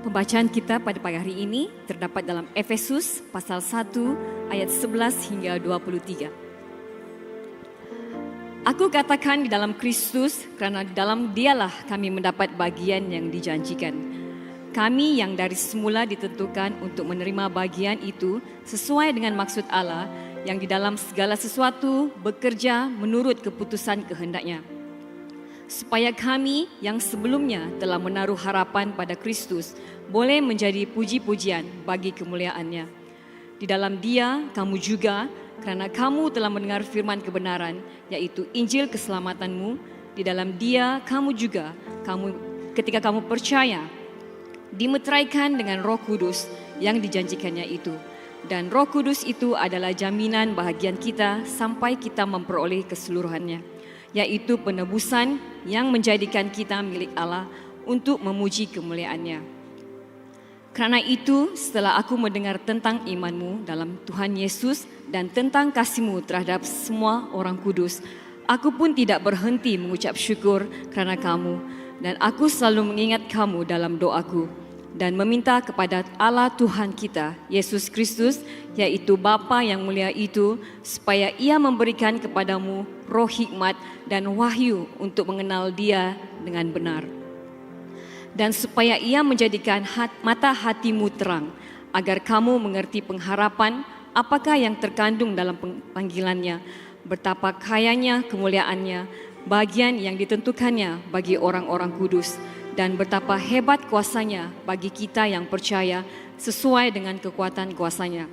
Pembacaan kita pada pagi hari ini terdapat dalam Efesus pasal 1 ayat 11 hingga 23. Aku katakan di dalam Kristus kerana di dalam Dialah kami mendapat bagian yang dijanjikan. Kami yang dari semula ditentukan untuk menerima bagian itu sesuai dengan maksud Allah yang di dalam segala sesuatu bekerja menurut keputusan kehendaknya. Supaya kami yang sebelumnya telah menaruh harapan pada Kristus boleh menjadi puji-pujian bagi kemuliaan-Nya. Di dalam Dia kamu juga, kerana kamu telah mendengar firman kebenaran, yaitu Injil keselamatanmu, di dalam Dia kamu juga, ketika kamu percaya, dimeteraikan dengan Roh Kudus yang dijanjikannya itu. Dan Roh Kudus itu adalah jaminan bahagian kita sampai kita memperoleh keseluruhannya, yaitu penebusan yang menjadikan kita milik Allah untuk memuji kemuliaan-Nya. Kerana itu, setelah aku mendengar tentang imanmu dalam Tuhan Yesus dan tentang kasihmu terhadap semua orang kudus, aku pun tidak berhenti mengucap syukur kerana kamu, dan aku selalu mengingat kamu dalam doaku dan meminta kepada Allah Tuhan kita, Yesus Kristus, yaitu Bapa yang mulia itu, supaya Ia memberikan kepadamu roh hikmat dan wahyu untuk mengenal Dia dengan benar. Dan supaya Ia menjadikan mata hatimu terang, agar kamu mengerti pengharapan apakah yang terkandung dalam panggilannya, betapa kayanya kemuliaannya, bagian yang ditentukannya bagi orang-orang kudus, dan betapa hebat kuasanya bagi kita yang percaya sesuai dengan kekuatan kuasanya,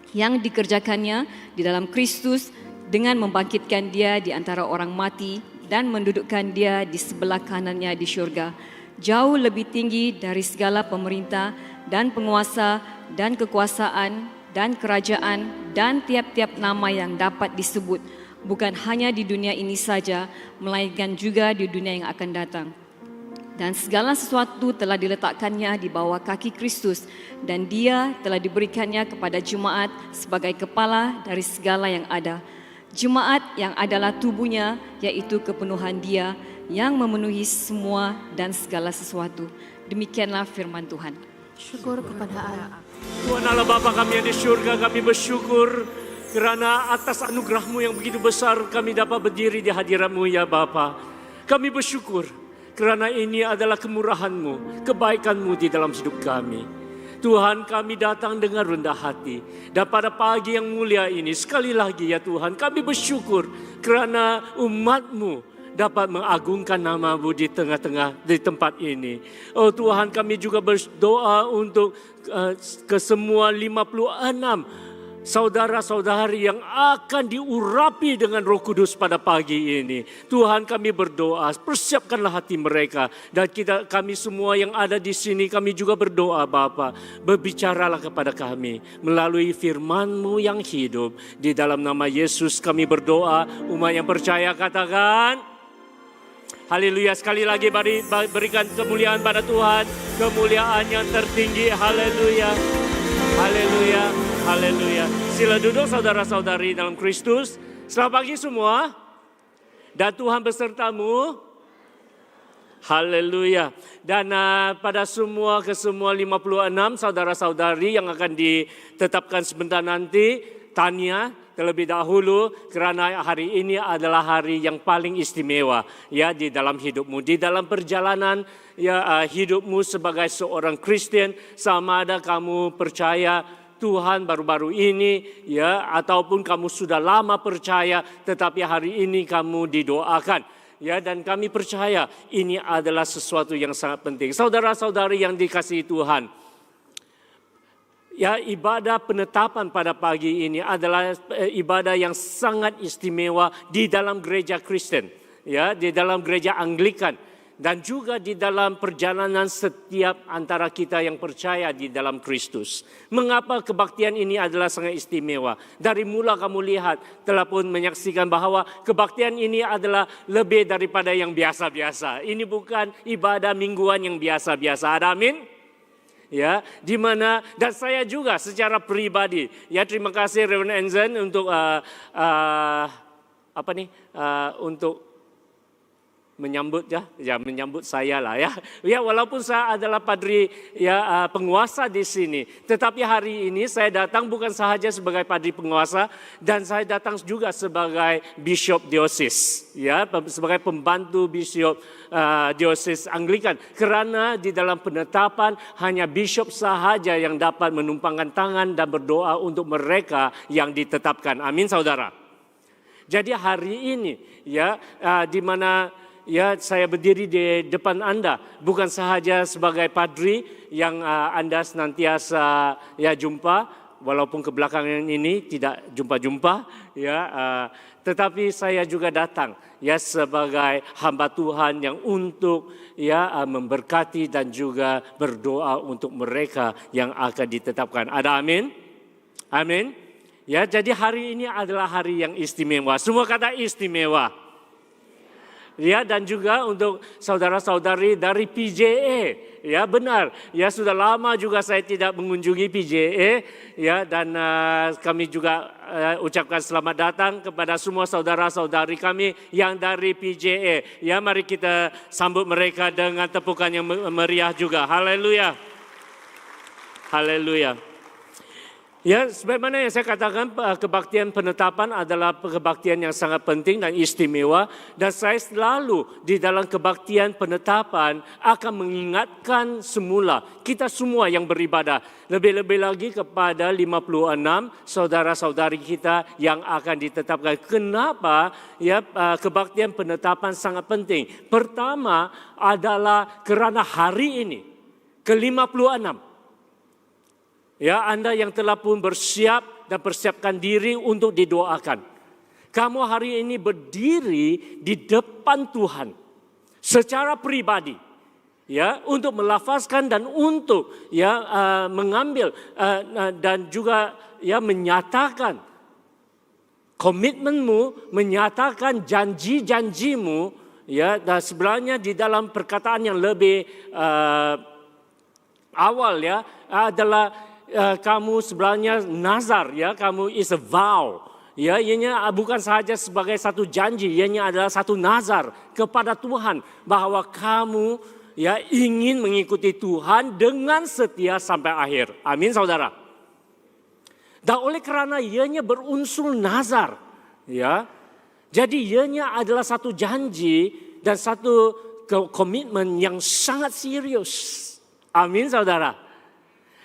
yang dikerjakannya di dalam Kristus dengan membangkitkan Dia di antara orang mati dan mendudukkan Dia di sebelah kanannya di syurga, jauh lebih tinggi dari segala pemerintah dan penguasa dan kekuasaan dan kerajaan dan tiap-tiap nama yang dapat disebut, bukan hanya di dunia ini saja, melainkan juga di dunia yang akan datang. Dan segala sesuatu telah diletakkannya di bawah kaki Kristus, dan Dia telah diberikannya kepada jemaat sebagai kepala dari segala yang ada. Jemaat yang adalah tubuhnya, yaitu kepenuhan Dia yang memenuhi semua dan segala sesuatu. Demikianlah firman Tuhan. Syukur kepada Allah. Tuhan Allah Bapa kami yang di surga, kami bersyukur kerana atas anugerah-Mu yang begitu besar kami dapat berdiri di hadirat-Mu ya Bapa. Kami bersyukur kerana ini adalah kemurahan-Mu, kebaikan-Mu di dalam hidup kami. Tuhan, kami datang dengan rendah hati. Dan pada pagi yang mulia ini, sekali lagi ya Tuhan, kami bersyukur kerana umat-Mu dapat mengagungkan nama-Mu di tengah-tengah di tempat ini. Oh Tuhan, kami juga berdoa untuk ke semua 56 saudara-saudari yang akan diurapi dengan Roh Kudus pada pagi ini. Tuhan, kami berdoa, persiapkanlah hati mereka. Dan kami semua yang ada di sini, kami juga berdoa Bapa. Berbicaralah kepada kami melalui firman-Mu yang hidup. Di dalam nama Yesus kami berdoa. Umat yang percaya katakan haleluya. Sekali lagi berikan kemuliaan pada Tuhan. Kemuliaan yang tertinggi. Haleluya. Haleluya. Haleluya. Sila duduk saudara-saudari dalam Kristus. Selamat pagi semua. Dan Tuhan besertamu. Haleluya. Dan pada semua 56 saudara-saudari yang akan ditetapkan sebentar nanti, Tania terlebih dahulu kerana hari ini adalah hari yang paling istimewa ya di dalam hidupmu, di dalam perjalanan ya hidupmu sebagai seorang Kristen, sama ada kamu percaya Tuhan baru-baru ini ya ataupun kamu sudah lama percaya tetapi hari ini kamu didoakan. Ya, dan kami percaya ini adalah sesuatu yang sangat penting. Saudara-saudari yang dikasihi Tuhan, ya, ibadah penetapan pada pagi ini adalah ibadah yang sangat istimewa di dalam gereja Kristen, ya, di dalam gereja Anglikan dan juga di dalam perjalanan setiap antara kita yang percaya di dalam Kristus. Mengapa kebaktian ini adalah sangat istimewa? Dari mula kamu lihat telah pun menyaksikan bahwa kebaktian ini adalah lebih daripada yang biasa-biasa. Ini bukan ibadah mingguan yang biasa-biasa. Ada amin? Ya, di mana dan saya juga secara pribadi, ya terima kasih Reverend Enzen untuk untuk menyambut menyambut saya lah ya. Ya walaupun saya adalah padri ya penguasa di sini, tetapi hari ini saya datang bukan sahaja sebagai padri penguasa dan saya datang juga sebagai bishop diosis ya, sebagai pembantu bishop diosis Anglikan, karena di dalam penetapan hanya bishop sahaja yang dapat menumpangkan tangan dan berdoa untuk mereka yang ditetapkan. Amin saudara. Jadi hari ini ya di mana ya saya berdiri di depan Anda bukan sahaja sebagai padri yang Anda senantiasa ya jumpa, walaupun kebelakangan ini tidak jumpa-jumpa ya, tetapi saya juga datang ya sebagai hamba Tuhan yang untuk ya memberkati dan juga berdoa untuk mereka yang akan ditetapkan. Ada amin? Amin. Ya, jadi hari ini adalah hari yang istimewa. Semua kata istimewa. Ya, dan juga untuk saudara-saudari dari PJA, ya benar, ya sudah lama juga saya tidak mengunjungi PJA, ya dan kami juga ucapkan selamat datang kepada semua saudara-saudari kami yang dari PJA, ya mari kita sambut mereka dengan tepukan yang meriah juga, haleluya, haleluya. Ya, sebagaimana yang saya katakan, kebaktian penetapan adalah kebaktian yang sangat penting dan istimewa. Dan saya selalu di dalam kebaktian penetapan akan mengingatkan semula kita semua yang beribadah. Lebih-lebih lagi kepada 56 saudara-saudari kita yang akan ditetapkan. Kenapa ya kebaktian penetapan sangat penting? Pertama adalah kerana hari ini ke-56. Ya, Anda yang telah pun bersiap dan persiapkan diri untuk didoakan. Kamu hari ini berdiri di depan Tuhan secara pribadi, ya, untuk melafazkan dan untuk ya mengambil dan juga ya menyatakan komitmenmu, menyatakan janji-janjimu, ya, dan sebenarnya di dalam perkataan yang lebih awal ya adalah kamu sebenarnya nazar, ya, kamu is a vow, ya, ianya bukan sahaja sebagai satu janji, ianya adalah satu nazar kepada Tuhan bahwa kamu ya ingin mengikuti Tuhan dengan setia sampai akhir. Amin saudara. Dan oleh kerana ianya berunsur nazar, ya, jadi ianya adalah satu janji dan satu komitmen yang sangat serius. Amin saudara.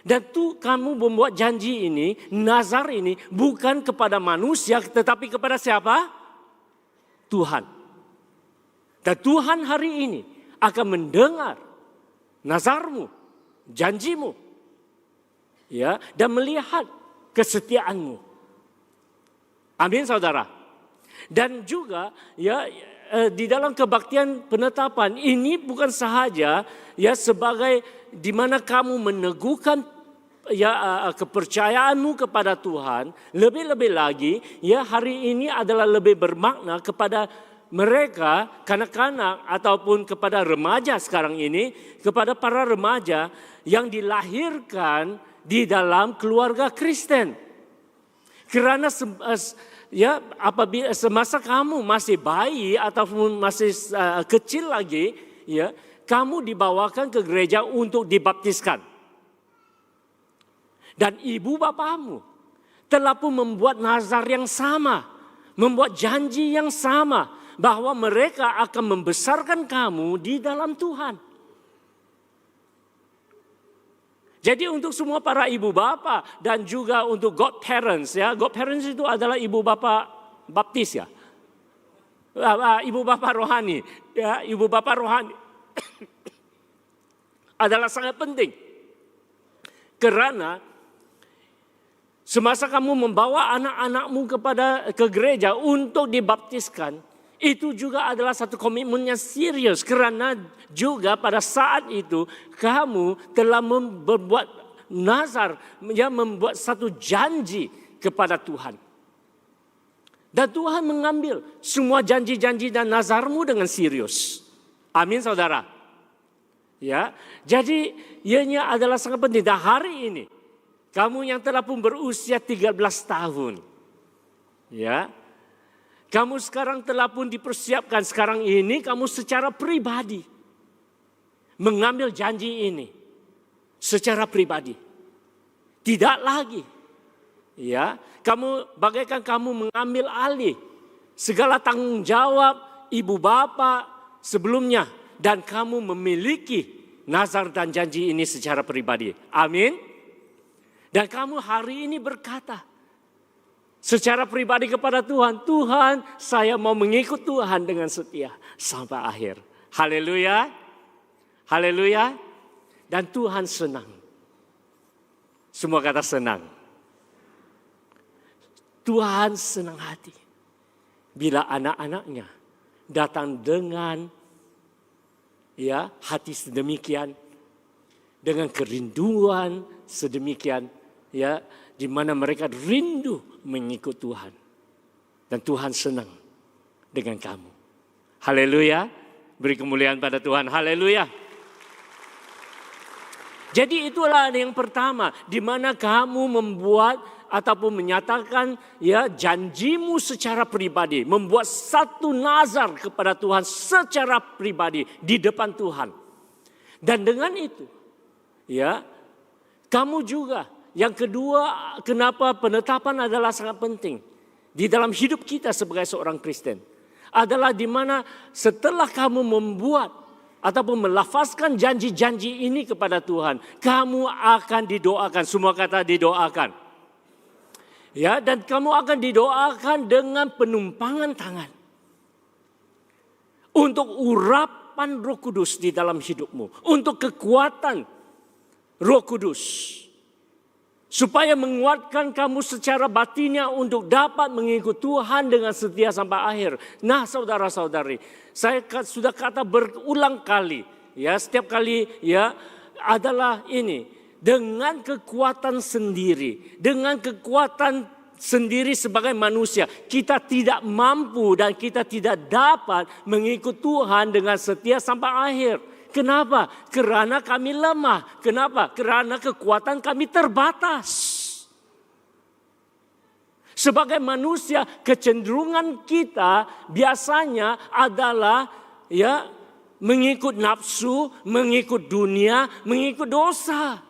Dan tuh kamu membuat janji ini, nazar ini bukan kepada manusia tetapi kepada siapa? Tuhan. Dan Tuhan hari ini akan mendengar nazarmu, janjimu, ya, dan melihat kesetiaanmu. Amin saudara. Dan juga ya di dalam kebaktian penetapan ini bukan sahaja ya sebagai di mana kamu meneguhkan ya kepercayaanmu kepada Tuhan, lebih-lebih lagi ya hari ini adalah lebih bermakna kepada mereka kanak-kanak ataupun kepada remaja sekarang ini, kepada para remaja yang dilahirkan di dalam keluarga Kristen. Karena ya apabila semasa kamu masih bayi ataupun masih kecil lagi, ya, kamu dibawakan ke gereja untuk dibaptiskan. Dan ibu bapamu telah pun membuat nazar yang sama, membuat janji yang sama bahwa mereka akan membesarkan kamu di dalam Tuhan. Jadi untuk semua para ibu bapa dan juga untuk godparents, ya, godparents itu adalah ibu bapa baptis, ya, ibu bapa rohani, ya, ibu bapa rohani adalah sangat penting. Karena semasa kamu membawa anak-anakmu ke gereja untuk dibaptiskan, itu juga adalah satu komitmen yang serius. Karena juga pada saat itu kamu telah membuat nazar, ya, membuat satu janji kepada Tuhan. Dan Tuhan mengambil semua janji-janji dan nazarmu dengan serius. Amin saudara. Ya, jadi ianya adalah sangat penting. Dan hari ini kamu yang telah pun berusia 13 tahun, ya, Kamu sekarang telah pun dipersiapkan. Sekarang ini kamu secara pribadi mengambil janji ini secara pribadi. Tidak lagi, ya, kamu bagaikan kamu mengambil alih segala tanggung jawab ibu bapak sebelumnya dan kamu memiliki nazar dan janji ini secara pribadi. Amin. Dan kamu hari ini berkata secara pribadi kepada Tuhan, Tuhan, saya mau mengikut Tuhan dengan setia sampai akhir. Haleluya. Haleluya. Dan Tuhan senang. Semua kata senang. Tuhan senang hati bila anak-anaknya datang dengan hati sedemikian, dengan kerinduan sedemikian, di mana mereka rindu mengikut Tuhan. Dan Tuhan senang dengan kamu. Haleluya. Beri kemuliaan pada Tuhan. Haleluya. Jadi itulah yang pertama, di mana kamu membuat ataupun menyatakan janjimu secara pribadi, membuat satu nazar kepada Tuhan secara pribadi di depan Tuhan. Dan dengan itu, kamu juga yang kedua, kenapa penetapan adalah sangat penting di dalam hidup kita sebagai seorang Kristen, adalah di mana setelah kamu membuat ataupun melafazkan janji-janji ini kepada Tuhan, kamu akan didoakan. Semua kata didoakan. Dan kamu akan didoakan dengan penumpangan tangan untuk urapan Roh Kudus di dalam hidupmu, untuk kekuatan Roh Kudus, supaya menguatkan kamu secara batinnya untuk dapat mengikut Tuhan dengan setia sampai akhir. Nah, saudara-saudari, saya sudah kata berulang kali, setiap kali adalah ini, dengan kekuatan sendiri, dengan kekuatan sendiri sebagai manusia, kita tidak mampu dan kita tidak dapat mengikut Tuhan dengan setia sampai akhir. Kenapa? Karena kami lemah. Kenapa? Karena kekuatan kami terbatas. Sebagai manusia, kecenderungan kita biasanya adalah mengikut nafsu, mengikut dunia, mengikut dosa.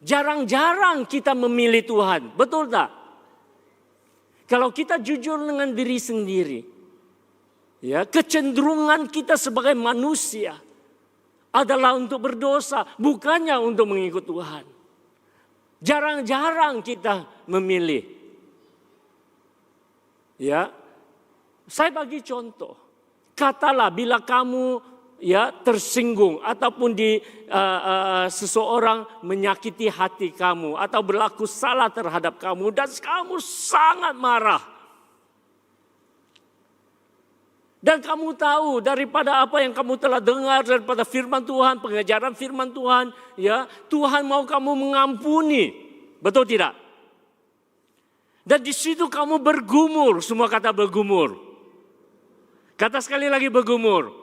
Jarang-jarang kita memilih Tuhan. Betul tak? Kalau kita jujur dengan diri sendiri, kecenderungan kita sebagai manusia adalah untuk berdosa, bukannya untuk mengikut Tuhan. Jarang-jarang kita memilih. Saya bagi contoh. Katalah bila kamu tersinggung ataupun seseorang menyakiti hati kamu atau berlaku salah terhadap kamu dan kamu sangat marah. Dan kamu tahu daripada apa yang kamu telah dengar daripada firman Tuhan, pengajaran firman Tuhan, Tuhan mau kamu mengampuni. Betul tidak? Dan di situ kamu bergumur, semua kata bergumur. Kata sekali lagi bergumur.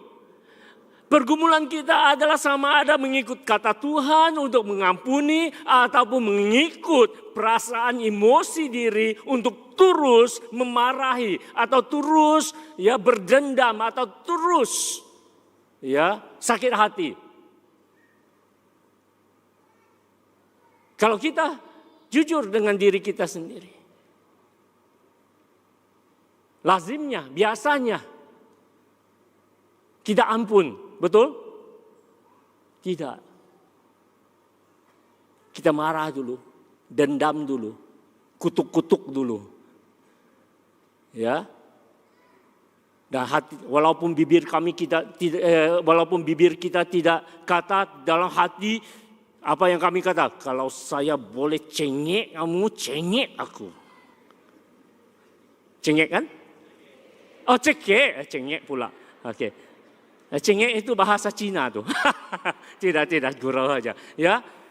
Pergumulan kita adalah sama ada mengikut kata Tuhan untuk mengampuni ataupun mengikut perasaan emosi diri untuk terus memarahi atau terus berdendam atau terus sakit hati. Kalau kita jujur dengan diri kita sendiri, lazimnya, biasanya kita ampun, betul? Tidak. Kita marah dulu, dendam dulu, kutuk-kutuk dulu. Dan hati, walaupun bibir kita tidak kata, dalam hati apa yang kami kata, kalau saya boleh cengek kamu, cengek aku. Cengek kan? Oh, cengek pula. Oke. Cengek itu bahasa Cina tuh. Tidak, gurau aja.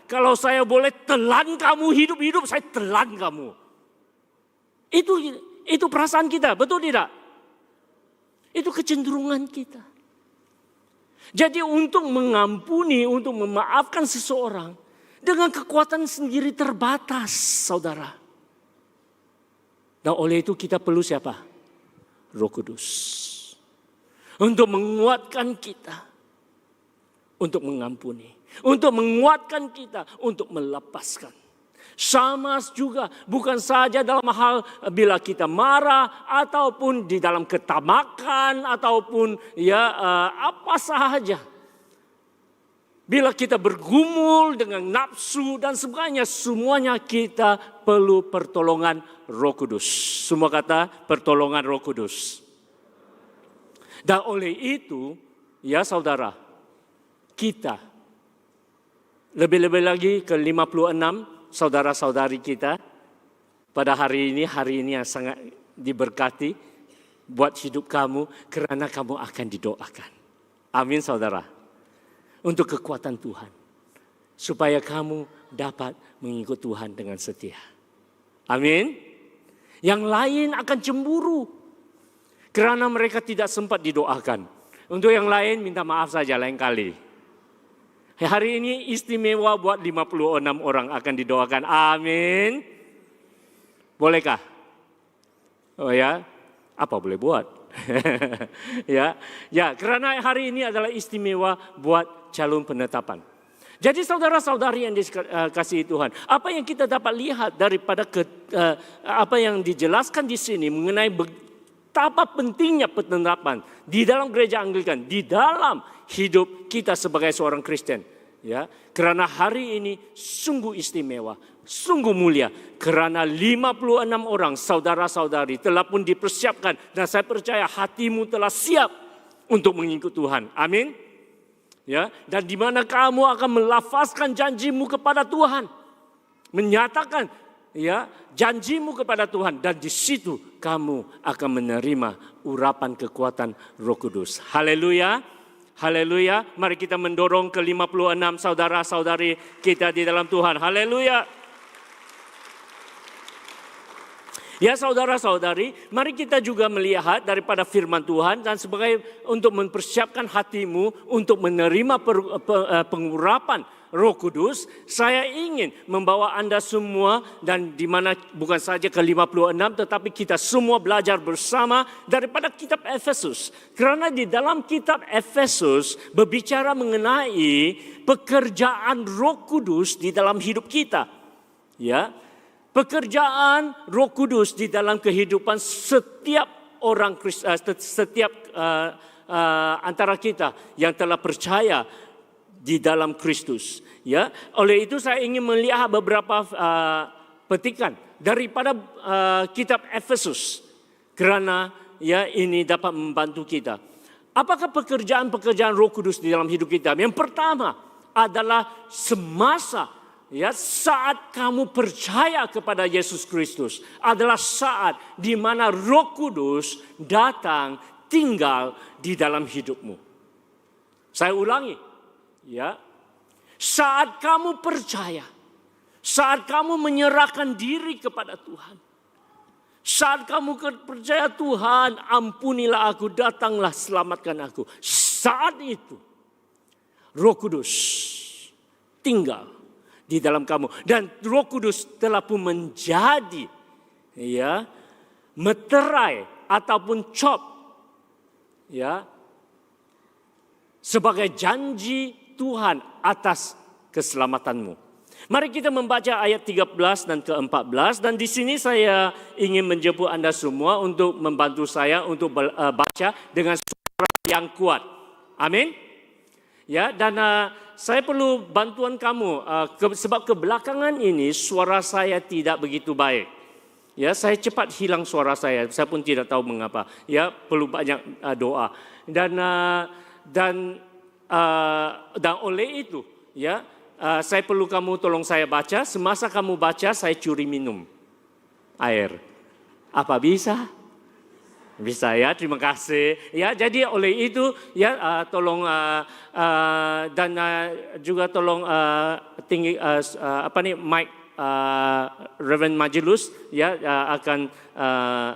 Kalau saya boleh telan kamu hidup-hidup, saya telan kamu. Itu perasaan kita, betul tidak? Itu kecenderungan kita. Jadi untuk mengampuni, untuk memaafkan seseorang, dengan kekuatan sendiri terbatas, saudara. Dan oleh itu kita perlu siapa? Roh Kudus. Untuk menguatkan kita, untuk mengampuni. Untuk menguatkan kita, untuk melepaskan. Sama juga, bukan saja dalam hal bila kita marah, ataupun di dalam ketamakan, ataupun apa sahaja. Bila kita bergumul dengan nafsu dan sebagainya, semuanya kita perlu pertolongan Roh Kudus. Semua kata pertolongan Roh Kudus. Dan oleh itu, ya saudara, kita lebih-lebih lagi ke 56 saudara-saudari kita pada hari ini yang sangat diberkati buat hidup kamu karena kamu akan didoakan. Amin saudara. Untuk kekuatan Tuhan. Supaya kamu dapat mengikut Tuhan dengan setia. Amin. Yang lain akan cemburu. Kerana mereka tidak sempat didoakan. Untuk yang lain minta maaf saja lain kali. Hari ini istimewa buat 56 orang akan didoakan. Amin. Bolehkah? Oh ya, apa boleh buat? ya, karena hari ini adalah istimewa buat calon penetapan. Jadi saudara-saudari yang dikasihi Tuhan, apa yang kita dapat lihat daripada apa yang dijelaskan di sini mengenai betapa pentingnya penetapan di dalam gereja Anglikan, di dalam hidup kita sebagai seorang Kristen. Ya, karena hari ini sungguh istimewa, sungguh mulia. Karena 56 orang saudara-saudari telah pun dipersiapkan. Dan saya percaya hatimu telah siap untuk mengikut Tuhan. Amin. Ya, dan di mana kamu akan melafazkan janjimu kepada Tuhan. Menyatakan janjimu kepada Tuhan. Dan di situ kamu akan menerima urapan kekuatan Roh Kudus. Haleluya. Haleluya. Mari kita mendorong ke 56 saudara-saudari kita di dalam Tuhan. Haleluya. Ya saudara-saudari, mari kita juga melihat daripada firman Tuhan dan sebagai untuk mempersiapkan hatimu untuk menerima pengurapan Roh Kudus, saya ingin membawa Anda semua dan di mana bukan saja ke 56 tetapi kita semua belajar bersama daripada kitab Efesus. Karena di dalam kitab Efesus berbicara mengenai pekerjaan Roh Kudus di dalam hidup kita. Ya. Pekerjaan Roh Kudus di dalam kehidupan setiap orang setiap antara kita yang telah percaya di dalam Kristus. Ya, oleh itu saya ingin melihat beberapa petikan daripada kitab Efesus kerana ini dapat membantu kita. Apakah pekerjaan-pekerjaan Roh Kudus di dalam hidup kita? Yang pertama adalah semasa saat kamu percaya kepada Yesus Kristus adalah saat di mana Roh Kudus datang tinggal di dalam hidupmu. Saya ulangi, saat kamu percaya, saat kamu menyerahkan diri kepada Tuhan, saat kamu percaya Tuhan, ampunilah aku, datanglah selamatkan aku. Saat itu Roh Kudus tinggal di dalam kamu. Dan Roh Kudus telah pun menjadi meterai ataupun cop sebagai janji Tuhan atas keselamatanmu. Mari kita membaca ayat 13 dan ke-14 dan di sini saya ingin menjemput Anda semua untuk membantu saya untuk baca dengan suara yang kuat. Amin. Ya, dan saya perlu bantuan kamu sebab kebelakangan ini suara saya tidak begitu baik. Ya, saya cepat hilang suara saya. Saya pun tidak tahu mengapa. Ya, perlu banyak doa. Dan oleh itu, saya perlu kamu tolong saya baca. Semasa kamu baca, saya curi minum air. Apa bisa? Bisa ya, terima kasih. Ya, jadi oleh itu tolong dan juga tolong tinggi mic Reverend Majulus akan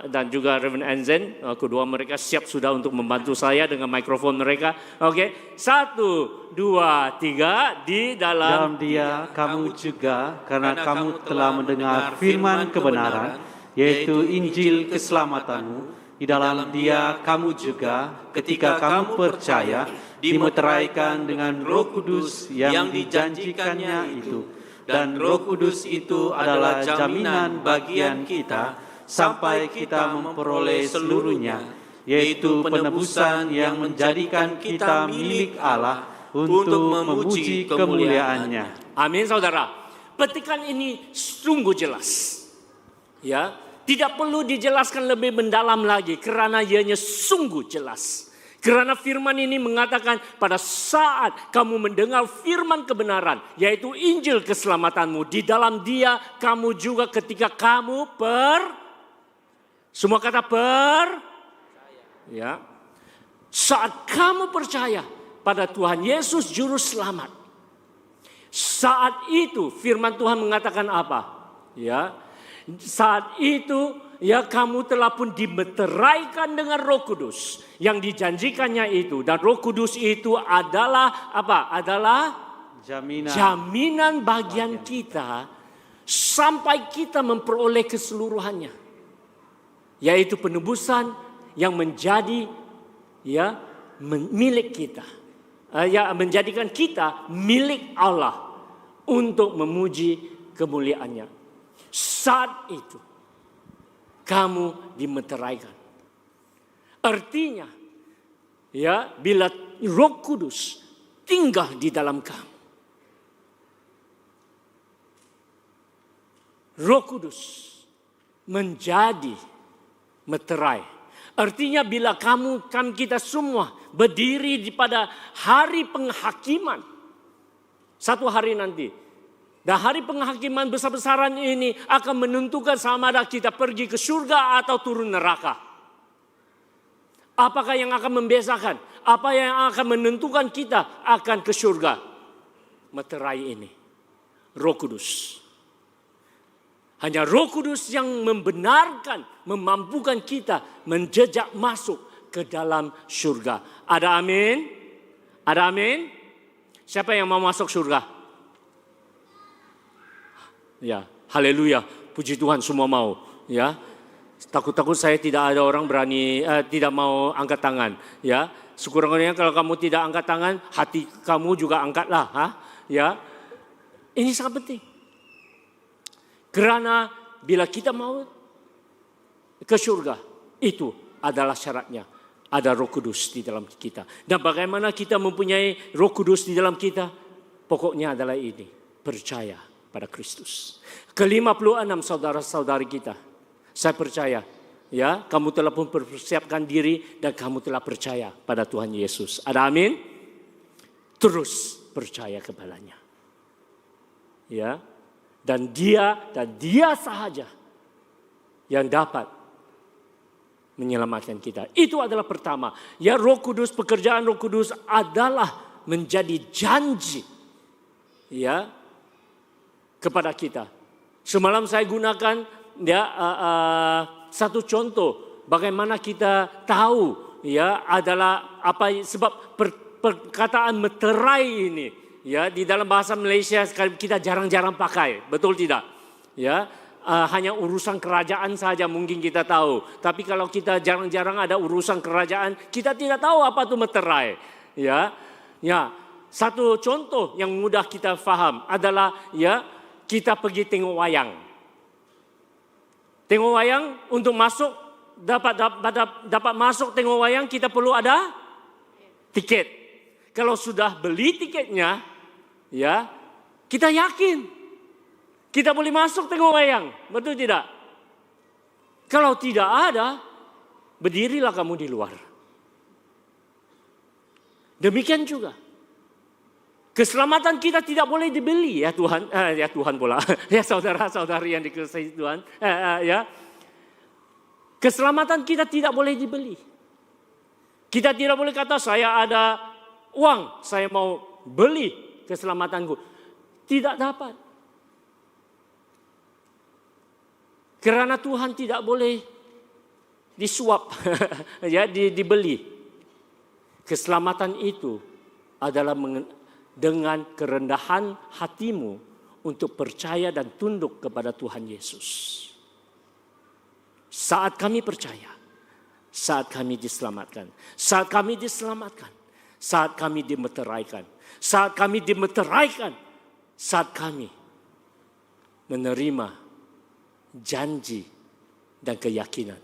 dan juga Reverend Enzen, kedua mereka siap sudah untuk membantu saya dengan mikrofon mereka. Oke, 1, 2, 3 di dalam Dia kamu juga karena kamu telah mendengar firman kebenaran yaitu Injil keselamatanmu. Di dalam Dia kamu juga, ketika kamu percaya, dimeteraikan dengan Roh Kudus yang dijanjikannya itu. Dan Roh Kudus itu adalah jaminan bagian kita sampai kita memperoleh seluruhnya, yaitu penebusan yang menjadikan kita milik Allah untuk memuji kemuliaannya. Amin, saudara. Petikan ini sungguh jelas. Ya, tidak perlu dijelaskan lebih mendalam lagi karena ianya sungguh jelas. Karena firman ini mengatakan pada saat kamu mendengar firman kebenaran, yaitu Injil keselamatanmu, di dalam Dia kamu juga ketika kamu semua kata ya. Saat kamu percaya pada Tuhan Yesus juru selamat, saat itu firman Tuhan mengatakan apa? Ya, saat itu ya kamu telah pun dimeteraikan dengan Roh Kudus yang dijanjikannya itu, dan Roh Kudus itu adalah apa? Adalah jaminan bagian kita sampai kita memperoleh keseluruhannya, yaitu penebusan yang menjadi ya milik kita, ya menjadikan kita milik Allah untuk memuji kemuliaannya. Saat itu kamu dimeteraikan. Artinya ya bila Roh Kudus tinggal di dalam kamu, Roh Kudus menjadi meterai. Artinya bila kita semua berdiri pada hari penghakiman, satu hari nanti, dan hari penghakiman besar-besaran ini akan menentukan sama ada kita pergi ke surga atau turun neraka. Apakah yang akan membedakan? Apa yang akan menentukan kita akan ke surga? Meterai ini, Roh Kudus. Hanya Roh Kudus yang membenarkan, memampukan kita menjejak masuk ke dalam surga. Ada amin? Ada amin? Siapa yang mau masuk surga? Ya, haleluya. Puji Tuhan semua mau. Ya, takut-takut saya tidak ada orang berani, tidak mau angkat tangan. Ya, sekurang-kurangnya kalau kamu tidak angkat tangan, hati kamu juga angkatlah. Ya, ini sangat penting. Karena bila kita mau ke surga, itu adalah syaratnya. Ada Roh Kudus di dalam kita. Dan bagaimana kita mempunyai Roh Kudus di dalam kita? Pokoknya adalah ini, percaya pada Kristus. Ke-56 saudara-saudari kita, saya percaya, ya, kamu telah pun mempersiapkan diri dan kamu telah percaya pada Tuhan Yesus. Ada amin? Terus percaya kepadanya. Ya. Dan dia sahaja yang dapat menyelamatkan kita. Itu adalah pertama. Ya, Roh Kudus, pekerjaan Roh Kudus adalah menjadi janji ya kepada kita. Semalam saya gunakan ya satu contoh bagaimana kita tahu ya adalah apa sebab perkataan meterai ini. Ya, di dalam bahasa Malaysia kita jarang-jarang pakai, betul tidak? Ya, hanya urusan kerajaan saja mungkin kita tahu. Tapi kalau kita jarang-jarang ada urusan kerajaan, kita tidak tahu apa itu meterai. Ya, satu contoh yang mudah kita faham adalah ya kita pergi tengok wayang. Tengok wayang untuk masuk dapat masuk tengok wayang kita perlu ada tiket. Kalau sudah beli tiketnya, ya kita yakin kita boleh masuk tengok wayang, betul tidak? Kalau tidak ada, berdirilah kamu di luar. Demikian juga, keselamatan kita tidak boleh dibeli ya Tuhan, ya Tuhan pula, ya saudara-saudari yang dikasihi Tuhan, ya keselamatan kita tidak boleh dibeli. Kita tidak boleh kata saya ada uang, saya mau beli keselamatanku. Tidak dapat. Karena Tuhan tidak boleh disuap, ya dibeli. Keselamatan itu adalah dengan kerendahan hatimu untuk percaya dan tunduk kepada Tuhan Yesus. Saat kami percaya, saat kami diselamatkan. Saat kami diselamatkan. Saat kami dimeteraikan. Saat kami dimeteraikan. Saat kami menerima janji dan keyakinan.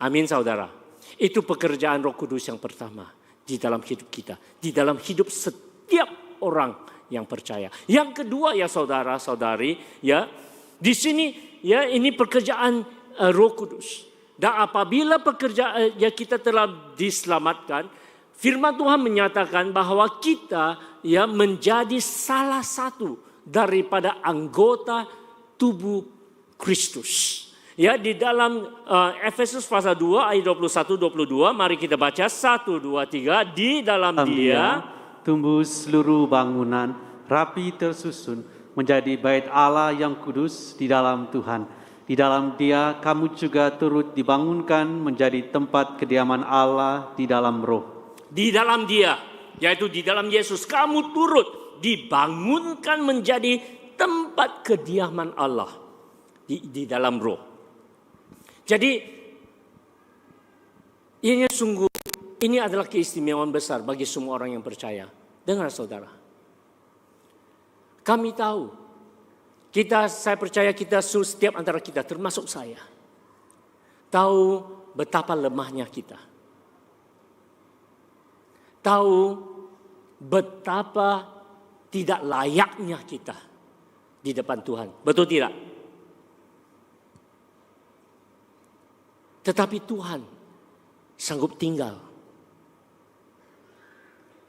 Amin saudara. Itu pekerjaan Roh Kudus yang pertama di dalam hidup kita. Di dalam hidup setiap orang yang percaya. Yang kedua ya saudara-saudari, ya di sini ya ini pekerjaan Roh Kudus. Dan apabila pekerjaan ya kita telah diselamatkan, firman Tuhan menyatakan bahwa kita ya menjadi salah satu daripada anggota tubuh Kristus. Ya di dalam Efesus pasal 2 ayat 21-22 mari kita baca 1, 2, 3. Di dalam Dia tumbuh seluruh bangunan rapi tersusun menjadi bait Allah yang kudus di dalam Tuhan. Di dalam Dia kamu juga turut dibangunkan menjadi tempat kediaman Allah di dalam Roh. Di dalam Dia, yaitu di dalam Yesus, kamu turut dibangunkan menjadi tempat kediaman Allah di dalam Roh. Jadi ini adalah keistimewaan besar bagi semua orang yang percaya. Dengar saudara, kami tahu, saya percaya kita setiap antara kita, termasuk saya, tahu betapa lemahnya kita. Tahu betapa tidak layaknya kita di depan Tuhan. Betul tidak? Tetapi Tuhan sanggup tinggal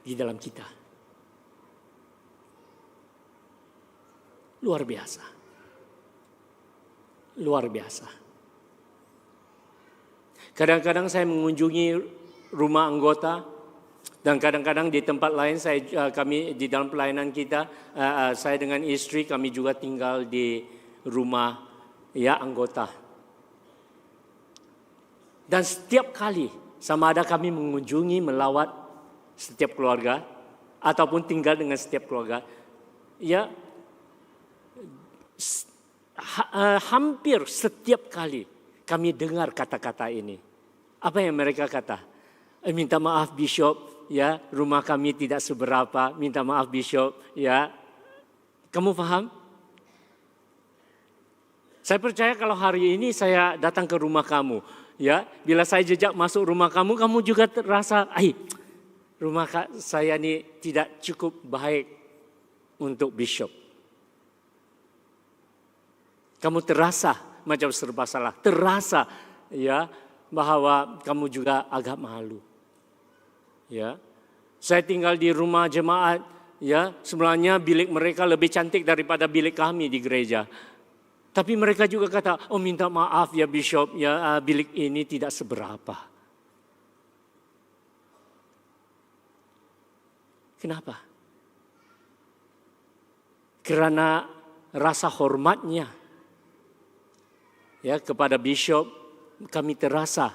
di dalam kita. Luar biasa. Luar biasa. Kadang-kadang saya mengunjungi rumah anggota. Dan kadang-kadang di tempat lain kami di dalam pelayanan kita, saya dengan istri kami juga tinggal di rumah ya anggota. Dan setiap kali sama ada kami mengunjungi, melawat setiap keluarga ataupun tinggal dengan setiap keluarga, ya hampir setiap kali kami dengar kata-kata ini. Apa yang mereka kata? Minta maaf Bishop, ya rumah kami tidak seberapa. Minta maaf Bishop, ya. Kamu paham? Saya percaya kalau hari ini saya datang ke rumah kamu, ya, bila saya jejak masuk rumah kamu, kamu juga terasa, rumah saya ini tidak cukup baik untuk Bishop. Kamu terasa macam serba salah, terasa ya bahwa kamu juga agak malu. Ya, saya tinggal di rumah jemaat, ya, sebenarnya bilik mereka lebih cantik daripada bilik kami di gereja. Tapi mereka juga kata, oh minta maaf ya Bishop, ya bilik ini tidak seberapa. Kenapa? Karena rasa hormatnya ya kepada Bishop, kami terasa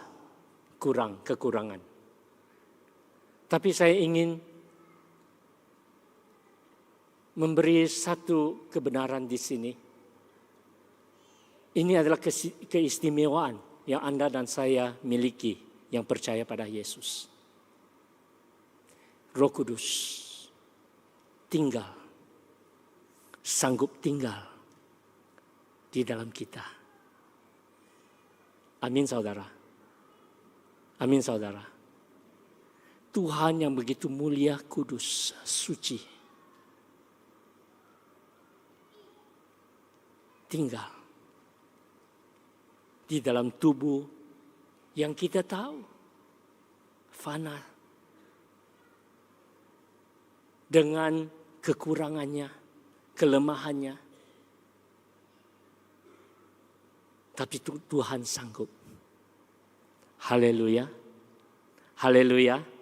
kekurangan. Tapi saya ingin memberi satu kebenaran di sini. Ini adalah keistimewaan yang Anda dan saya miliki yang percaya pada Yesus. Roh Kudus tinggal, sanggup tinggal di dalam kita. Amin saudara. Amin saudara. Tuhan yang begitu mulia, kudus, suci, tinggal di dalam tubuh yang kita tahu fana dengan kekurangannya, kelemahannya. Tapi Tuhan sanggup. Haleluya. Haleluya.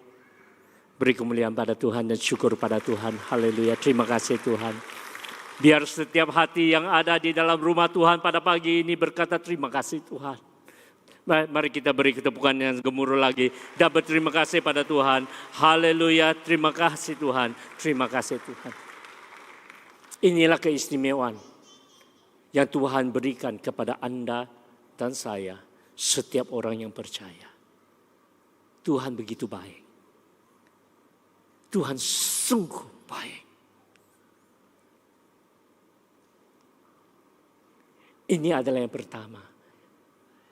Beri kemuliaan pada Tuhan dan syukur pada Tuhan. Haleluya. Terima kasih Tuhan. Biar setiap hati yang ada di dalam rumah Tuhan pada pagi ini berkata terima kasih Tuhan. Mari kita beri ketepukan yang gemuruh lagi. Dan berterima kasih pada Tuhan. Haleluya. Terima kasih Tuhan. Terima kasih Tuhan. Inilah keistimewaan yang Tuhan berikan kepada Anda dan saya. Setiap orang yang percaya. Tuhan begitu baik. Tuhan sungguh baik. Ini adalah yang pertama.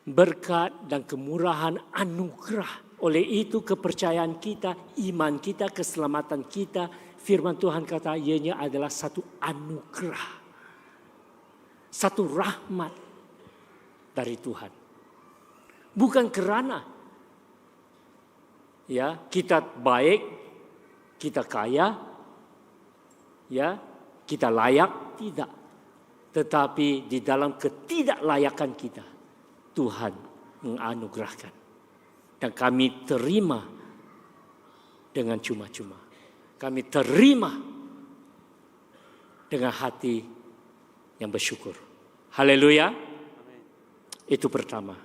Berkat dan kemurahan anugerah. Oleh itu kepercayaan kita, iman kita, keselamatan kita. Firman Tuhan kata ianya adalah satu anugerah. Satu rahmat dari Tuhan. Bukan kerana ya kita baik, kita kaya, ya kita layak, tidak. Tetapi di dalam ketidaklayakan kita, Tuhan menganugerahkan. Dan kami terima dengan cuma-cuma. Kami terima dengan hati yang bersyukur. Haleluya. Itu pertama.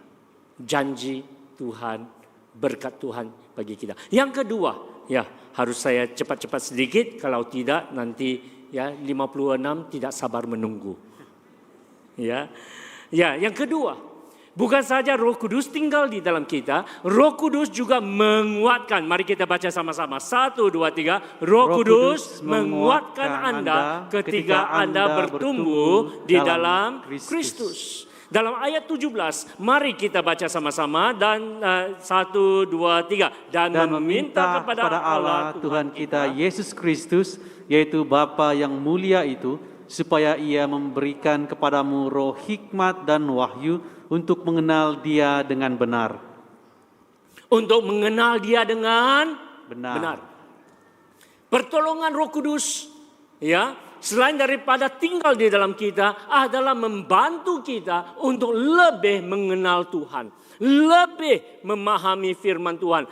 Janji Tuhan, berkat Tuhan bagi kita. Yang kedua, ya harus saya cepat-cepat sedikit. Kalau tidak nanti ya 56 tidak sabar menunggu. Ya, yang kedua, bukan saja Roh Kudus tinggal di dalam kita, Roh Kudus juga menguatkan. Mari kita baca sama-sama. 1, 2, 3. Roh Kudus menguatkan Anda ketika Anda bertumbuh di dalam Kristus. Dalam ayat 17, mari kita baca sama-sama dan 1, 2, 3. Dan meminta kepada Allah Tuhan kita Yesus Kristus, yaitu Bapa yang mulia itu, supaya Ia memberikan kepadamu roh hikmat dan wahyu untuk mengenal Dia dengan benar. Untuk mengenal Dia dengan benar. Pertolongan Roh Kudus, ya, selain daripada tinggal di dalam kita, adalah membantu kita untuk lebih mengenal Tuhan, lebih memahami firman Tuhan,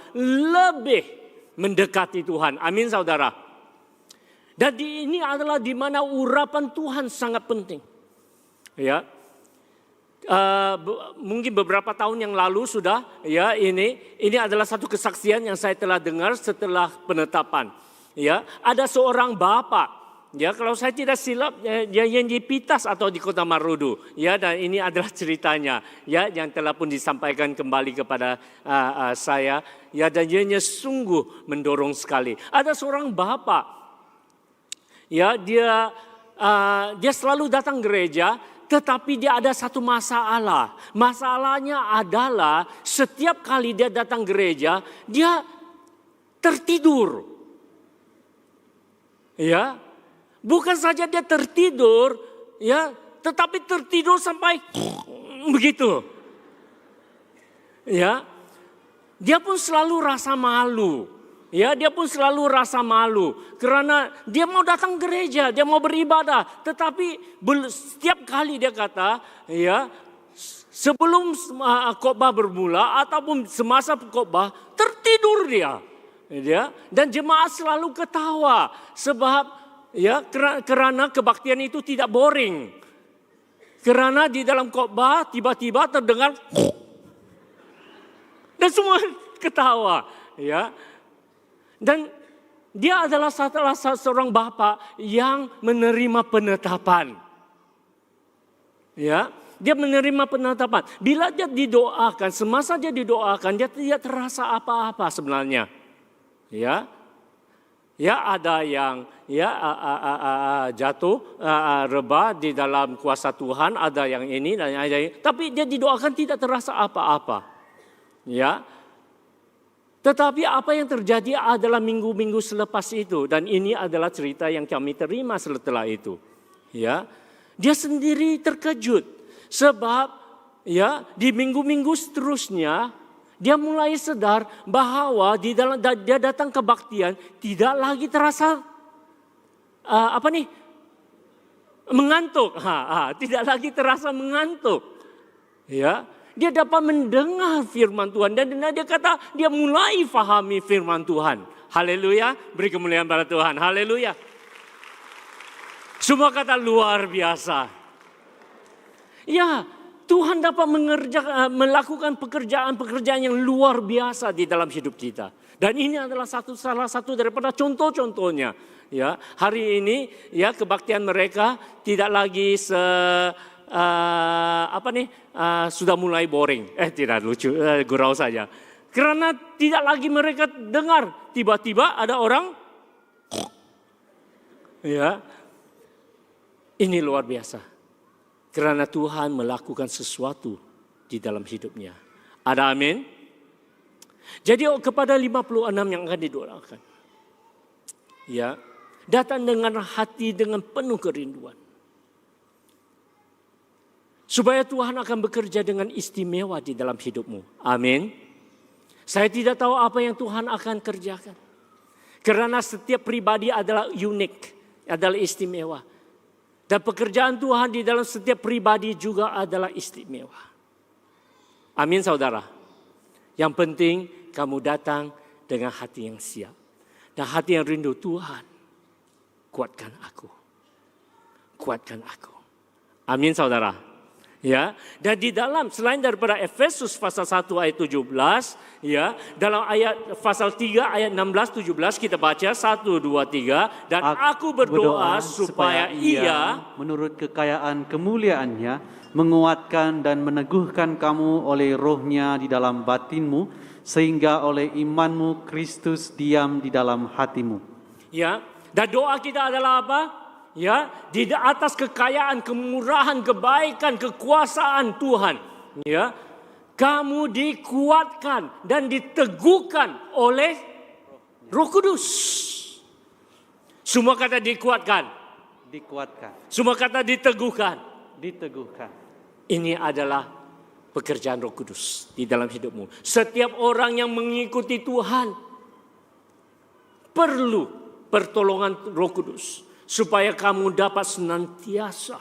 lebih mendekati Tuhan. Amin, saudara. Dan ini adalah di mana urapan Tuhan sangat penting. Ya, mungkin beberapa tahun yang lalu sudah. Ya, ini adalah satu kesaksian yang saya telah dengar setelah penetapan. Ya, ada seorang bapak. Ya, kalau saya tidak silap, dia yang di Pitas atau di Kota Marudu. Ya, dan ini adalah ceritanya. Ya, yang telah pun disampaikan kembali kepada saya. Ya, dan ianya sungguh mendorong sekali. Ada seorang bapak. Ya, dia selalu datang gereja, tetapi dia ada satu masalah. Masalahnya adalah setiap kali dia datang gereja, dia tertidur. Ya, bukan saja dia tertidur, ya, tetapi tertidur sampai begitu. Ya, dia pun selalu rasa malu. Ya, dia pun selalu rasa malu karena dia mau datang gereja, dia mau beribadah, tetapi setiap kali dia kata, ya, sebelum khotbah bermula ataupun semasa khotbah tertidur dia. Ya, dan jemaat selalu ketawa sebab ya karena kebaktian itu tidak boring. Karena di dalam khotbah tiba-tiba terdengar dan semua ketawa, ya. Dan dia adalah salah seorang bapak yang menerima penetapan. Ya, dia menerima penetapan. Bila dia didoakan, semasa dia didoakan, dia tidak terasa apa-apa sebenarnya. Ya, ada yang jatuh rebah di dalam kuasa Tuhan, ada yang ini dan ada yang, tapi dia didoakan tidak terasa apa-apa. Ya. Tetapi apa yang terjadi adalah minggu-minggu selepas itu, dan ini adalah cerita yang kami terima setelah itu. Ya, dia sendiri terkejut sebab ya di minggu-minggu seterusnya dia mulai sadar bahwa di dalam dia datang kebaktian tidak lagi terasa mengantuk, tidak lagi terasa mengantuk. Ya. Dia dapat mendengar firman Tuhan dan dia kata dia mulai fahami firman Tuhan. Haleluya, beri kemuliaan pada Tuhan. Haleluya. Semua kata luar biasa. Ya, Tuhan dapat melakukan pekerjaan-pekerjaan yang luar biasa di dalam hidup kita. Dan ini adalah salah satu daripada contoh-contohnya. Ya, hari ini ya kebaktian mereka tidak lagi sudah mulai boring. Tidak lucu, gurau saja. Karena tidak lagi mereka dengar. Tiba-tiba ada orang. Ya, ini luar biasa. Karena Tuhan melakukan sesuatu di dalam hidupnya. Ada amin? Jadi kepada 56 yang akan didoakan. Ya, datang dengan hati dengan penuh kerinduan. Supaya Tuhan akan bekerja dengan istimewa di dalam hidupmu. Amin. Saya tidak tahu apa yang Tuhan akan kerjakan. Karena setiap pribadi adalah unik, adalah istimewa. Dan pekerjaan Tuhan di dalam setiap pribadi juga adalah istimewa. Amin saudara. Yang penting kamu datang dengan hati yang siap. Dan hati yang rindu, Tuhan, kuatkan aku. Kuatkan aku. Amin saudara. Ya, dan di dalam selain daripada Efesus pasal 1 ayat 17, ya, dalam ayat pasal 3 ayat 16 17 kita baca 1 2 3 dan aku berdoa supaya ia menurut kekayaan kemuliaannya menguatkan dan meneguhkan kamu oleh rohnya di dalam batinmu sehingga oleh imanmu Kristus diam di dalam hatimu. Ya, dan doa kita adalah apa? Ya, di atas kekayaan, kemurahan, kebaikan, kekuasaan Tuhan, ya, kamu dikuatkan dan diteguhkan oleh Roh Kudus. Semua kata dikuatkan. Dikuatkan. Semua kata diteguhkan. Diteguhkan. Ini adalah pekerjaan Roh Kudus di dalam hidupmu. Setiap orang yang mengikuti Tuhan perlu pertolongan Roh Kudus. Supaya kamu dapat senantiasa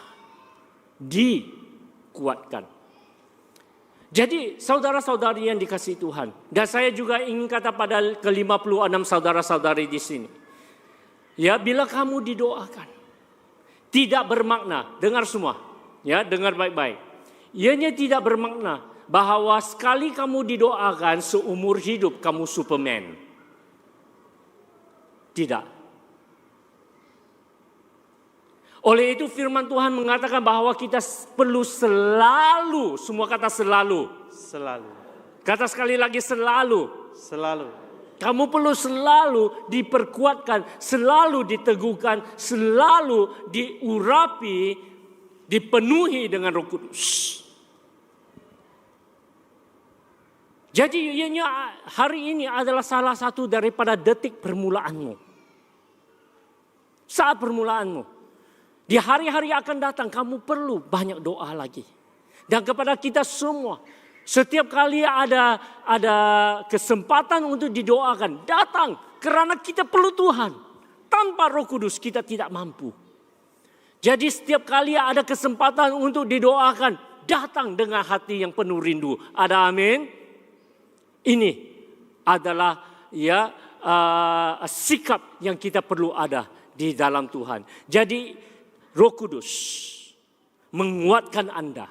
dikuatkan. Jadi saudara-saudari yang dikasihi Tuhan. Dan saya juga ingin kata pada ke-56 saudara-saudari di sini. Ya, bila kamu didoakan. Tidak bermakna. Dengar semua. Ya, dengar baik-baik. Ianya tidak bermakna bahwa sekali kamu didoakan seumur hidup kamu Superman. Tidak. Oleh itu firman Tuhan mengatakan bahwa kita perlu selalu, semua kata selalu. Selalu. Kata sekali lagi selalu. Selalu. Kamu perlu selalu diperkuatkan, selalu diteguhkan, selalu diurapi, dipenuhi dengan Roh Kudus. Jadi hari ini adalah salah satu daripada detik permulaanmu. Saat permulaanmu. Di hari-hari akan datang kamu perlu banyak doa lagi. Dan kepada kita semua, setiap kali ada kesempatan untuk didoakan, datang karena kita perlu Tuhan. Tanpa Roh Kudus kita tidak mampu. Jadi setiap kali ada kesempatan untuk didoakan, datang dengan hati yang penuh rindu. Ada amin? Ini adalah sikap yang kita perlu ada di dalam Tuhan. Jadi Roh Kudus menguatkan Anda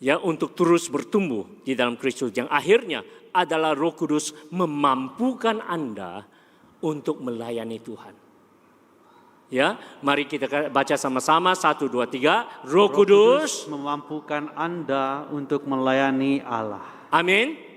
ya untuk terus bertumbuh di dalam Kristus yang akhirnya adalah Roh Kudus memampukan Anda untuk melayani Tuhan. Ya, mari kita baca sama-sama 1 2 3. Roh Kudus memampukan Anda untuk melayani Allah. Amin.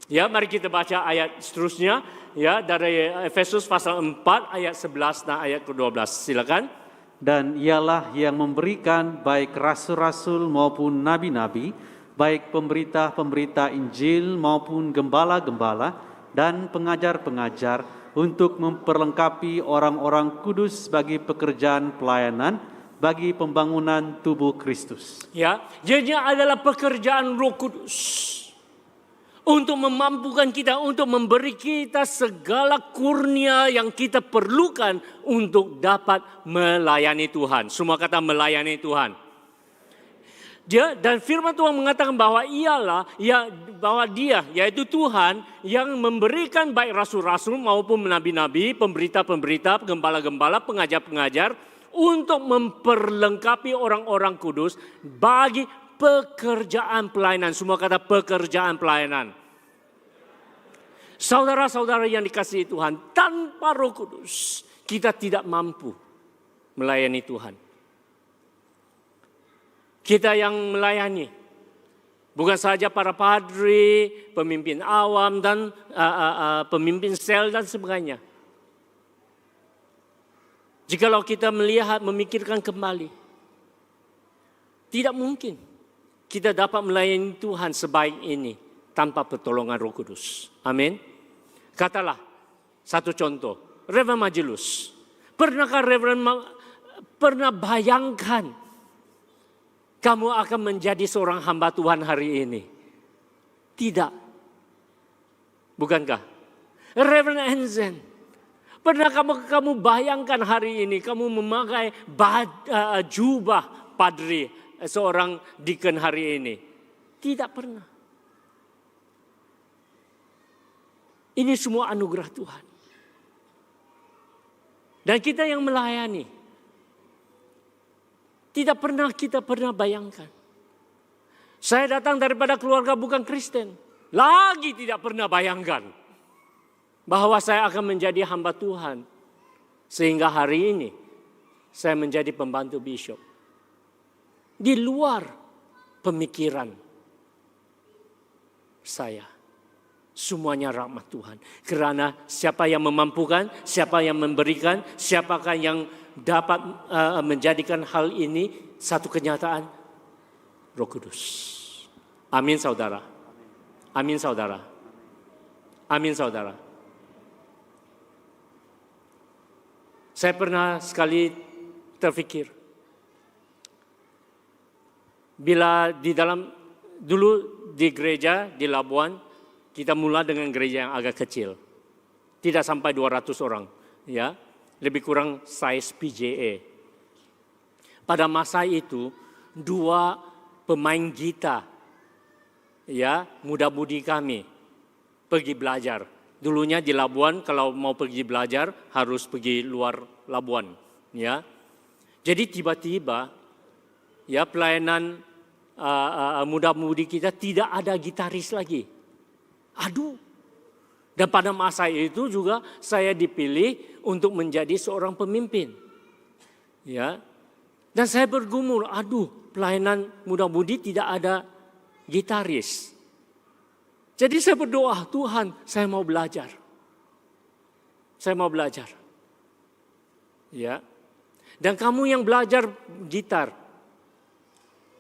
Ya, mari kita baca ayat seterusnya. Ya, dari Efesus pasal 4 ayat 11 dan ayat ke-12. Silakan. Dan ialah yang memberikan baik rasul-rasul maupun nabi-nabi, baik pemberita-pemberita Injil maupun gembala-gembala dan pengajar-pengajar untuk memperlengkapi orang-orang kudus bagi pekerjaan pelayanan, bagi pembangunan tubuh Kristus. Ya, jadi adalah pekerjaan Roh Kudus. Untuk memampukan kita, untuk memberi kita segala kurnia yang kita perlukan untuk dapat melayani Tuhan. Semua kata melayani Tuhan. Dan firman Tuhan mengatakan bahwa dia, yaitu Tuhan, yang memberikan baik rasul-rasul maupun nabi-nabi, pemberita-pemberita, gembala-gembala, pengajar-pengajar, untuk memperlengkapi orang-orang kudus bagi pekerjaan pelayanan. Semua kata pekerjaan pelayanan. Saudara-saudara yang dikasihi Tuhan, tanpa Roh Kudus kita tidak mampu melayani Tuhan. Kita yang melayani Bukan saja para padri, pemimpin awam dan pemimpin sel dan sebagainya. Jikalau kita melihat, memikirkan kembali, tidak mungkin kita dapat melayani Tuhan sebaik ini tanpa pertolongan Roh Kudus. Amin. Katalah satu contoh, Reverend Majelus. Pernahkah Reverend pernah bayangkan kamu akan menjadi seorang hamba Tuhan hari ini? Tidak. Bukankah? Reverend Enzen, pernah kamu bayangkan hari ini kamu memakai jubah padri seorang deacon hari ini? Tidak pernah. Ini semua anugerah Tuhan. Dan kita yang melayani, tidak pernah kita bayangkan. Saya datang daripada keluarga bukan Kristen. Lagi tidak pernah bayangkan bahwa saya akan menjadi hamba Tuhan. Sehingga hari ini saya menjadi pembantu bishop. Di luar pemikiran saya. Semuanya rahmat Tuhan. Karena siapa yang memampukan, siapa yang memberikan, siapakah yang dapat menjadikan hal ini satu kenyataan? Roh Kudus. Amin saudara. Amin saudara. Amin saudara. Saya pernah sekali terfikir, bila dulu di gereja di Labuan, kita mulai dengan gereja yang agak kecil. Tidak sampai 200 orang, ya. Lebih kurang size PJA. Pada masa itu, 2 pemain gitar, ya, muda-mudi kami pergi belajar. Dulunya di Labuan, kalau mau pergi belajar harus pergi luar Labuan, ya. Jadi tiba-tiba, ya, pelayanan muda-mudi kita tidak ada gitaris lagi. Aduh. Dan pada masa itu juga saya dipilih untuk menjadi seorang pemimpin. Ya. Dan saya bergumul, aduh, pelayanan muda-mudi tidak ada gitaris. Jadi saya berdoa, Tuhan, saya mau belajar. Saya mau belajar. Ya. Dan kamu yang belajar gitar,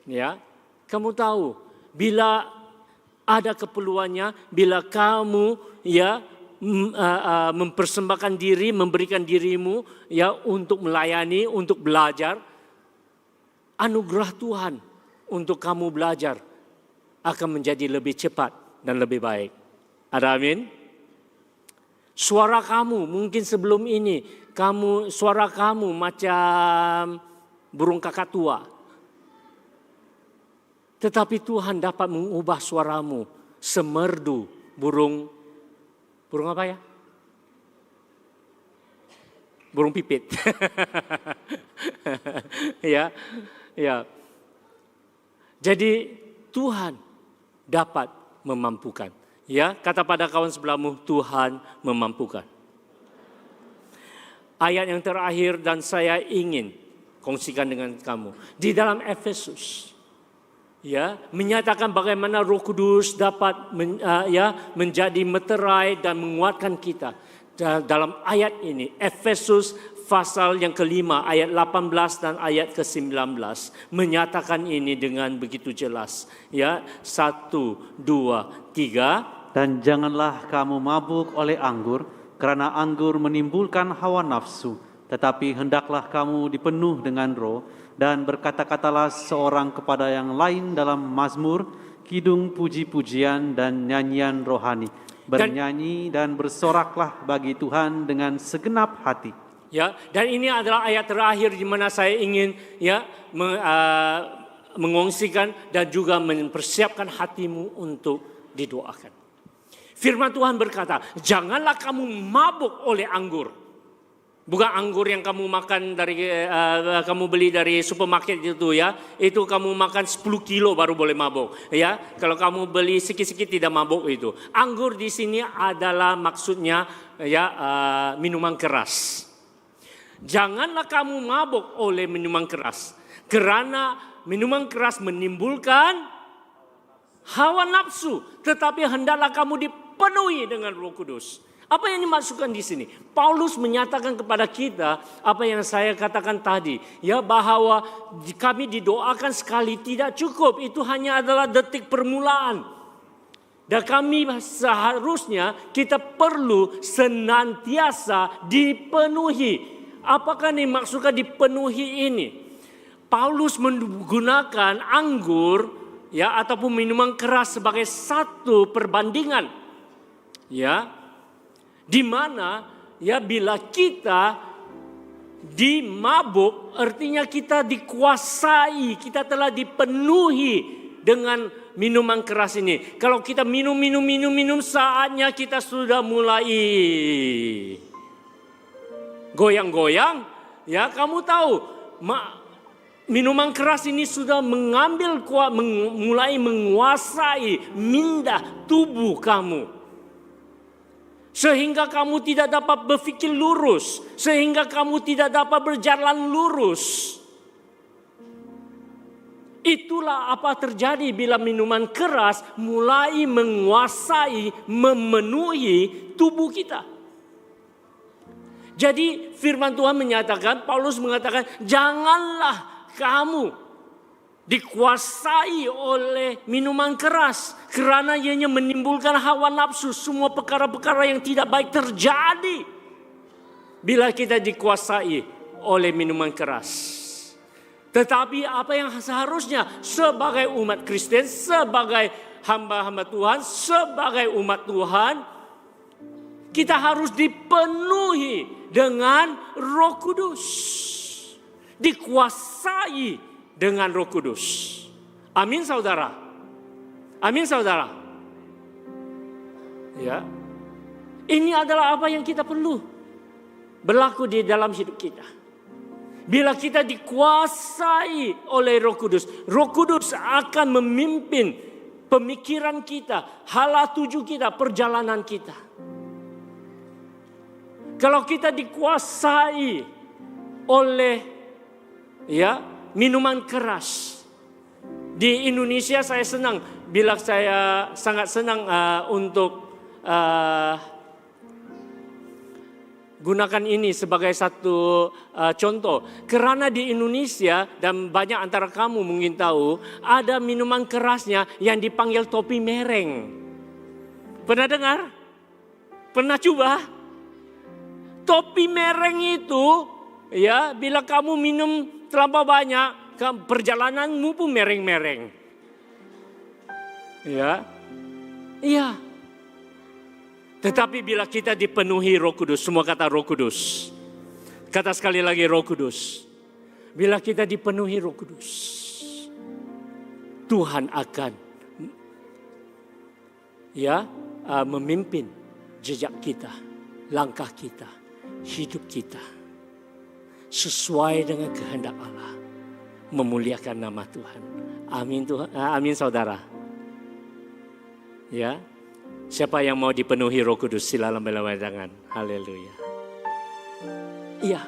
ya, kamu tahu bila ada keperluannya, bila kamu ya mempersembahkan diri, memberikan dirimu ya untuk melayani, untuk belajar, anugerah Tuhan untuk kamu belajar akan menjadi lebih cepat dan lebih baik. Ada amin? Suara kamu mungkin sebelum ini suara kamu macam burung kakatua. Tetapi Tuhan dapat mengubah suaramu semerdu burung apa ya? Burung pipit. Ya, ya. Jadi Tuhan dapat memampukan. Ya, kata pada kawan sebelahmu, Tuhan memampukan. Ayat yang terakhir dan saya ingin kongsikan dengan kamu di dalam Efesus. Ya, menyatakan bagaimana Roh Kudus dapat menjadi meterai dan menguatkan kita. Dalam ayat ini, Efesus pasal yang kelima, ayat 18 dan ayat ke-19 menyatakan ini dengan begitu jelas. Ya, 1, 2, 3. Dan janganlah kamu mabuk oleh anggur, karena anggur menimbulkan hawa nafsu, tetapi hendaklah kamu dipenuh dengan Roh, dan berkata-katalah seorang kepada yang lain dalam mazmur, kidung, puji-pujian, dan nyanyian rohani. Bernyanyi dan bersoraklah bagi Tuhan dengan segenap hati. Ya, dan ini adalah ayat terakhir di mana saya ingin mengongsikan dan juga mempersiapkan hatimu untuk didoakan. Firman Tuhan berkata, janganlah kamu mabuk oleh anggur. Bukan anggur yang kamu makan kamu beli dari supermarket itu ya. Itu kamu makan 10 kilo baru boleh mabuk ya. Kalau kamu beli sikit-sikit tidak mabuk itu. Anggur di sini adalah maksudnya ya minuman keras. Janganlah kamu mabuk oleh minuman keras. Karena minuman keras menimbulkan hawa nafsu, tetapi hendaklah kamu dipenuhi dengan Roh Kudus. Apa yang dimaksudkan di sini? Paulus menyatakan kepada kita apa yang saya katakan tadi, ya, bahwa kami didoakan sekali tidak cukup. Itu hanya adalah detik permulaan. Dan kami seharusnya kita perlu senantiasa dipenuhi. Apakah ini maksudnya dipenuhi ini? Paulus menggunakan anggur, ya, ataupun minuman keras sebagai satu perbandingan, ya, di mana, ya, bila kita dimabuk, artinya kita dikuasai, kita telah dipenuhi dengan minuman keras ini. Kalau kita minum, saatnya kita sudah mulai goyang-goyang, ya, kamu tahu, minuman keras ini sudah mulai menguasai minda tubuh kamu. Sehingga kamu tidak dapat berfikir lurus. Sehingga kamu tidak dapat berjalan lurus. Itulah apa terjadi bila minuman keras mulai menguasai, memenuhi tubuh kita. Jadi firman Tuhan menyatakan, Paulus mengatakan, janganlah kamu dikuasai oleh minuman keras, karena ianya menimbulkan hawa nafsu. Semua perkara-perkara yang tidak baik terjadi bila kita dikuasai oleh minuman keras. Tetapi apa yang seharusnya sebagai umat Kristen, sebagai hamba-hamba Tuhan, sebagai umat Tuhan, kita harus dipenuhi dengan Roh Kudus, dikuasai dengan Roh Kudus. Amin, saudara. Amin, saudara. Ya. Ini adalah apa yang kita perlu berlaku di dalam hidup kita. Bila kita dikuasai oleh Roh Kudus, Roh Kudus akan memimpin pemikiran kita, hala tuju kita, perjalanan kita. Kalau kita dikuasai oleh, ya, minuman keras. Di Indonesia saya senang, bila saya sangat senang untuk gunakan ini sebagai satu contoh. Karena di Indonesia, dan banyak antara kamu mungkin tahu, ada minuman kerasnya yang dipanggil topi mereng. Pernah dengar? Pernah coba? Topi mereng itu, ya, bila kamu minum terlalu banyak, perjalananmu pun mereng-mereng. Ya. Iya. Tetapi bila kita dipenuhi Roh Kudus, semua kata Roh Kudus. Kata sekali lagi Roh Kudus. Bila kita dipenuhi Roh Kudus, Tuhan akan, ya, memimpin jejak kita, langkah kita, hidup kita sesuai dengan kehendak Allah, memuliakan nama Tuhan. Amin, Tuhan. Amin, saudara. Ya, siapa yang mau dipenuhi Roh Kudus, sila lambaikan tangan. Haleluya. Iya.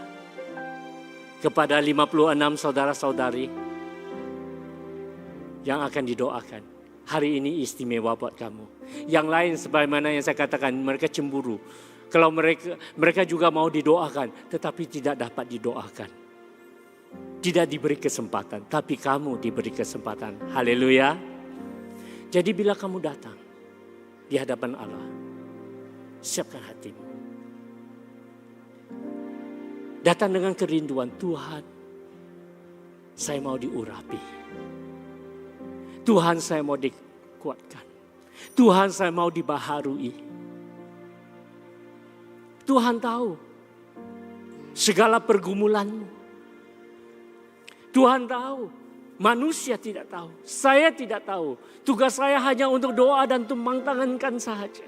Kepada 56 saudara-saudari yang akan didoakan, hari ini istimewa buat kamu. Yang lain sebagaimana yang saya katakan, mereka cemburu. Kalau mereka juga mau didoakan, tetapi tidak dapat didoakan. Tidak diberi kesempatan, tapi kamu diberi kesempatan. Haleluya. Jadi bila kamu datang di hadapan Allah, siapkan hatimu. Datang dengan kerinduan, Tuhan, saya mau diurapi. Tuhan, saya mau dikuatkan. Tuhan, saya mau dibaharui. Tuhan tahu segala pergumulanmu. Tuhan tahu, manusia tidak tahu, saya tidak tahu. Tugas saya hanya untuk doa dan tumpang tangankan saja.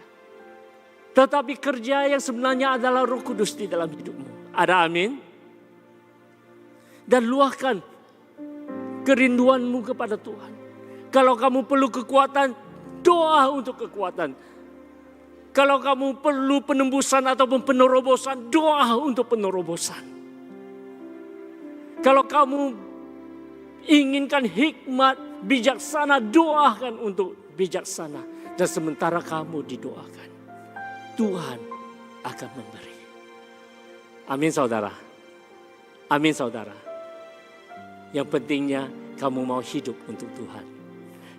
Tetapi kerja yang sebenarnya adalah Roh Kudus di dalam hidupmu. Ada amin? Dan luahkan kerinduanmu kepada Tuhan. Kalau kamu perlu kekuatan, doa untuk kekuatan. Kalau kamu perlu penembusan ataupun penerobosan, doa untuk penerobosan. Kalau kamu inginkan hikmat, bijaksana, doakan untuk bijaksana. Dan sementara kamu didoakan, Tuhan akan memberi. Amin saudara. Amin saudara. Yang pentingnya kamu mau hidup untuk Tuhan.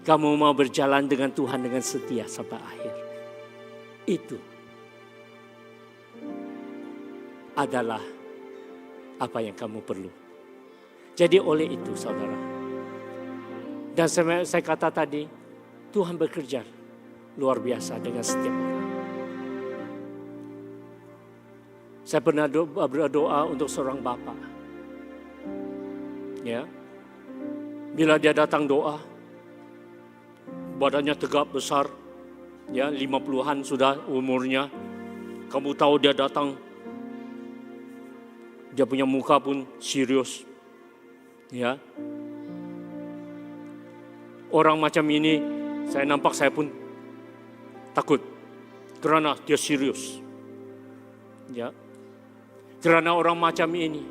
Kamu mau berjalan dengan Tuhan dengan setia sampai akhir. Itu adalah apa yang kamu perlu. Jadi oleh itu saudara. Dan saya kata tadi, Tuhan bekerja luar biasa dengan setiap orang. Saya pernah berdoa untuk seorang bapak. Ya. Bila dia datang doa, badannya tegap besar, ya 50-an sudah umurnya. Kamu tahu dia datang, dia punya muka pun serius. Ya. Orang macam ini, saya pun takut. Karena dia serius. Ya. Karena orang macam ini,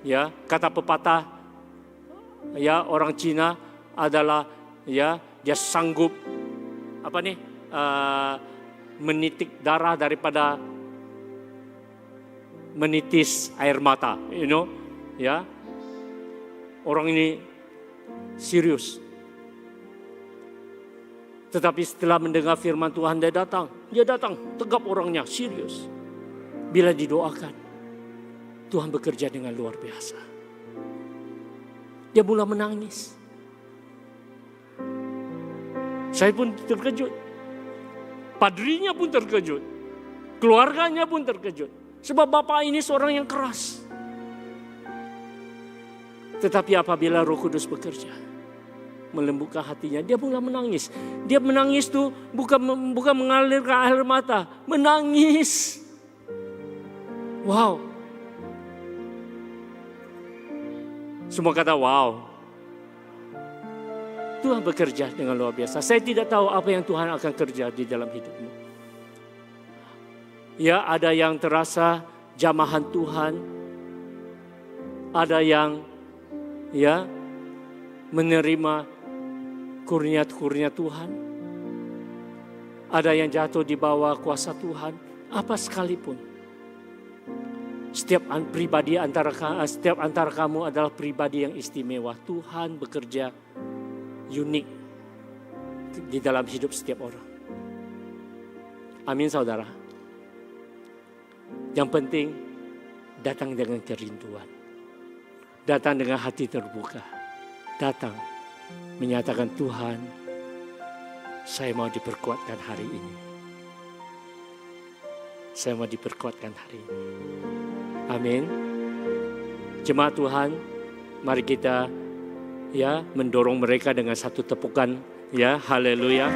ya, kata pepatah, ya, orang Cina adalah, ya, dia sanggup menitik darah daripada menitis air mata, ya. Orang ini serius. Tetapi setelah mendengar firman Tuhan, dia datang tegap orangnya, serius. Bila didoakan, Tuhan bekerja dengan luar biasa. Dia mulai menangis. Saya pun terkejut. Padrinya pun terkejut. Keluarganya pun terkejut. Sebab bapak ini seorang yang keras. Tetapi apabila Roh Kudus bekerja, melembutkan hatinya, dia mulai menangis. Dia menangis tuh bukan mengalirkan air mata, menangis. Wow. Semua kata wow. Tuhan bekerja dengan luar biasa. Saya tidak tahu apa yang Tuhan akan kerja di dalam hidupmu. Ya, ada yang terasa jamahan Tuhan. Ada yang, ya, menerima kurnia-kurnia Tuhan. Ada yang jatuh di bawah kuasa Tuhan. Apa sekalipun. Setiap antara kamu adalah pribadi yang istimewa. Tuhan bekerja unik di dalam hidup setiap orang. Amin saudara. Yang penting datang dengan kerinduan. Datang dengan hati terbuka. Datang menyatakan, Tuhan, saya mau diperkuatkan hari ini. Saya mau diperkuatkan hari ini. Amin. Jemaat Tuhan, mari kita, ya, mendorong mereka dengan satu tepukan, ya, haleluya.